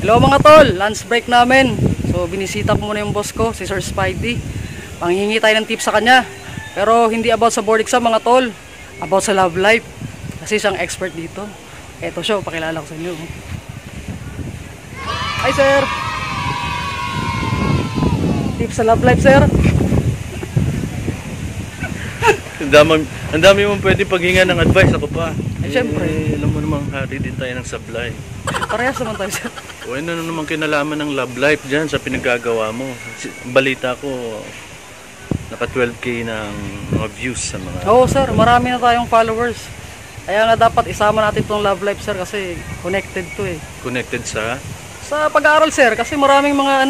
Hello mga tol, lunch break namin. So binisita ko muna yung boss ko, si Sir Spidey. Panghihingi tayo ng tips sa kanya. Pero hindi about sa board exam mga tol, about sa love life. Kasi siyang expert dito. Eto siya, pakilala ko sa inyo. Hi sir! Tips sa love life sir. Ang dami mong pwede paghinga ng advice. Ako pa. Siyempre. Alam mo namang hari din tayo ng sablay. Parehas naman tayo sir. O ano naman kinalaman ng love life dyan sa pinagagawa mo? Balita ko, naka 12K ng mga views sa mga... Oo sir, marami na tayong followers. Kaya nga dapat isama natin itong love life sir kasi connected to eh. Connected sa? Sa pag-aaral sir, kasi maraming mga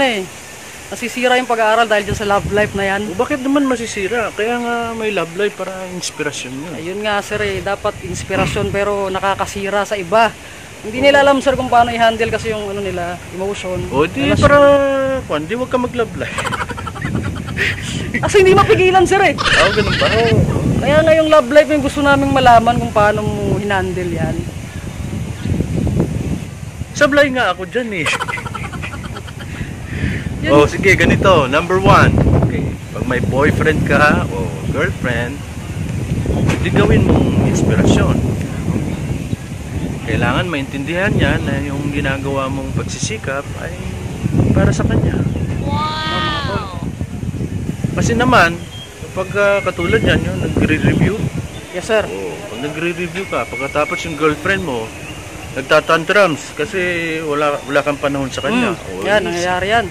nasisira yung pag-aaral dahil dyan sa love life na yan. O bakit naman masisira? Kaya nga may love life para inspirasyon mo. Ayun nga sir dapat inspirasyon pero nakakasira sa iba. Hindi nila alam sir kung paano i-handle kasi yung nila, emotion. O di para, hindi wag ka mag-love life. Kasi hindi mapigilan sir eh. Oo, ganun ba? Kaya nga yung love life yung gusto naming malaman kung paano mo i-handle yan. Sablay nga ako dyan eh. Oh, sige, ganito. Number 1. Okay. Pag may boyfriend ka o girlfriend, hindi gawin mong inspirasyon. Kailangan maintindihan niya na yung ginagawa mong pagsisikap ay para sa kanya. Wow! Kasi naman, kapag katulad yan, yung nagre-review. Yes sir. Oh, pag nagre-review ka, pagkatapos yung girlfriend mo, nagtatantrums kasi wala kang panahon sa kanya. Yan, nangyayari yan.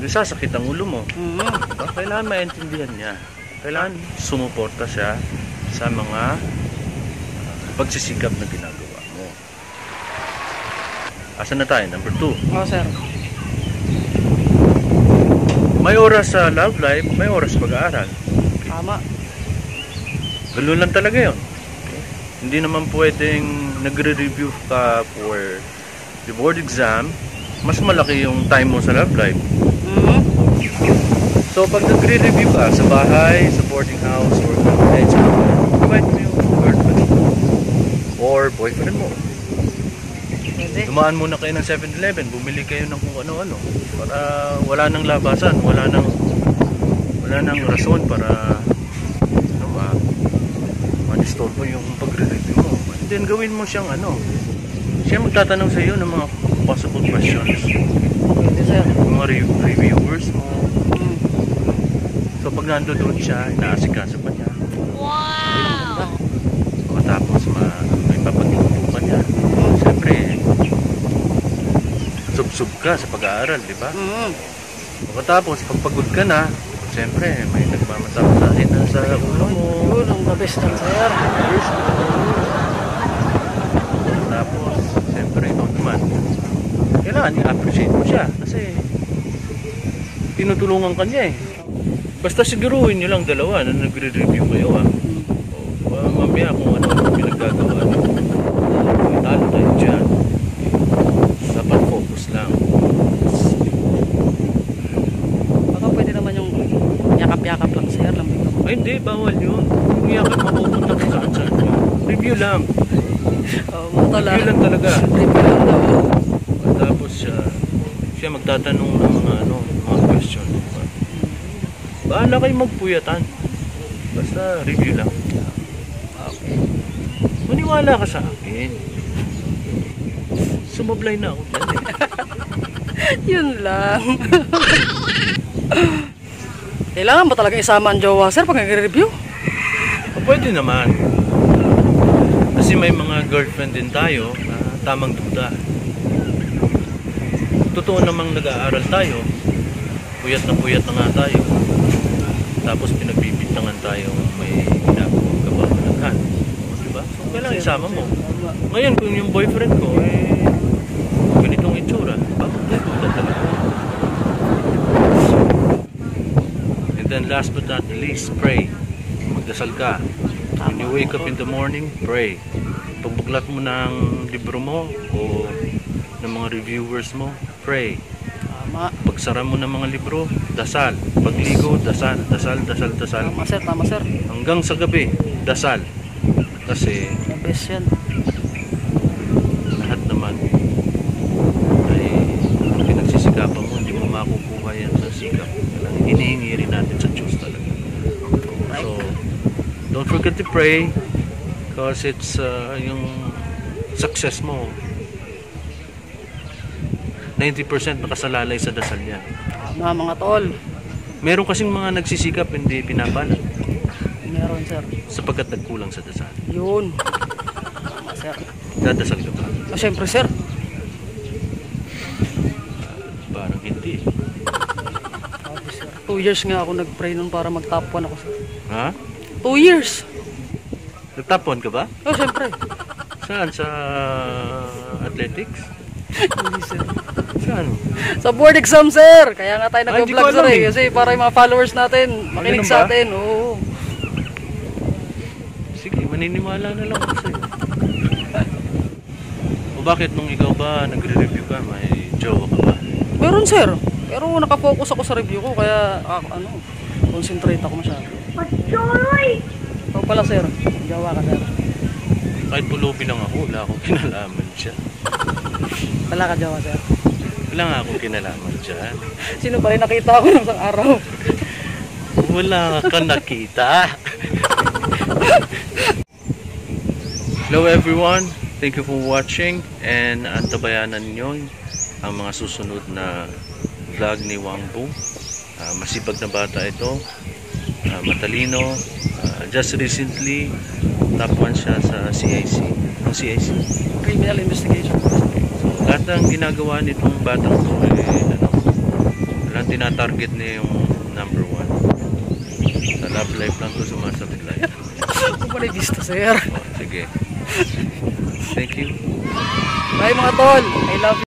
Sasakit ang ulo mo. Diba? Kailangan maintindihan niya. Kailangan sumuporta siya sa mga pagsisikap na ginagawa mo. Asan na tayo? Number 2. Oo sir. May oras sa love life, may oras pag-aaral. Okay. Tama. Ganun lang talaga yun. Okay. Hindi naman pwedeng nagre-review ka for the board exam, mas malaki yung time mo sa love life. So pag nagre-review ka sa bahay, sa boarding house, or college, invite mo yung girlfriend or boyfriend mo. Pwede. Dumaan muna kayo ng 7-Eleven, bumili kayo ng kung ano-ano para wala nang labasan, wala nang rason para ma-disturbo yung pagre-review mo. And then gawin mo siyang siya magtatanong sa iyo ng mga possible questions. Pwede sir. Mga reviewers mo. So pag nandoon siya, inaasikaso pa niya. Wow! Pagkatapos may papagluto pa niya. Siyempre, sub-sub ka sa pag-aaral, di ba? Pagkatapos, pag pagod ka na, siyempre, may nagmamataw-tahin na sa ulo mo. Yun, ang the best lang sir. Tapos, siyempre, ikaw naman, kailangan i-appreciate mo siya kasi tinutulungan ka niya eh. Basta siguruhin nyo lang dalawa na nagre-review kayo mamaya kung ano pinaggagawa nyo. Talo tayo dyan. Dapat focus lang. Baka pwede naman yung yakap-yakap lang sir. Ay hindi, bawal yun. Kung yakap mapupunta ka saan. Review lang. Review lang talaga. Review lang daw. Tapos siya magtatanong ng mga question. Bahala kayo magpuyatan. Basta review lang. Okay. Maniwala ka sa akin. Sumablay na ako dyan eh. Yun lang. Kailangan ba talaga isama ang jowa sir pag nagre-review? Pwede naman. Kasi may mga girlfriend din tayo na tamang duda. Totoo namang nag-aaral tayo. Puyat na nga tayo. Tapos pinagbibintangan tayo may ginagawang kababalaghan. Diba? So kailangan isama mo. Ngayon kung yung boyfriend ko ganitong itsura, bakit duda talaga? And then last but not least, pray. Magdasal ka. When you wake up in the morning, pray. Pagbuklat mo ng libro mo o ng mga reviewers mo, pray. Pagsara mo ng mga libro, dasal. Pagligo, dasal. Tama sir, tama sir. Hanggang sa gabi, dasal. Kasi the best yan. lahat naman ay pray because it's yung success mo 90% nakasalalay sa dasal niya. Mga tol. Meron kasing mga nagsisikap hindi pinapala Meron, sir. sapagkat nagkulang sa dasal. Yun. Tama, sir. Dadasal ka ba? Siyempre, sir. Parang hindi. Sabi, sir. 2 years nga ako nag-pray nun para mag-top 1 ako, sir. Ha? 2 years. Nagtapon ka ba? Siyempre. Saan? Sa athletics? Hindi, sir. Saan? Sa board exam, sir. Kaya nga tayo Hindi nag-vlog, ko alam sir. eh. Kasi para yung mga followers natin, makinig ganun sa ba? atin. Oo. Sige, maniniwala na lang ako sa'yo. O bakit nung ikaw ba nagre-review ka, may jowa ka ba? Meron, sir. Pero nakafocus ako sa review ko. Kaya, concentrate ako masyado. Ikaw pala, sir. Jawa ka, sir. Kahit pulubi lang ako, wala akong kinalaman siya. Wala ka, Jawa, sir. Wala nga akong kinalaman dyan. Sino pa rin nakita ako ng isang araw? Wala ka nakita. Hello everyone, thank you for watching and antabayanan niyo ang mga susunod na vlog ni Wangbu. Masipag na bata ito, matalino, just recently top 1 siya sa CIC. Ang CIC? Criminal investigation. Lahat ng ginagawa nitong batang to walang tinatarget niya yung number 1. Sa love life lang to sumasablay. Kumalay vista, sir. Sige. Thank you. Bye, mga tol. I love you.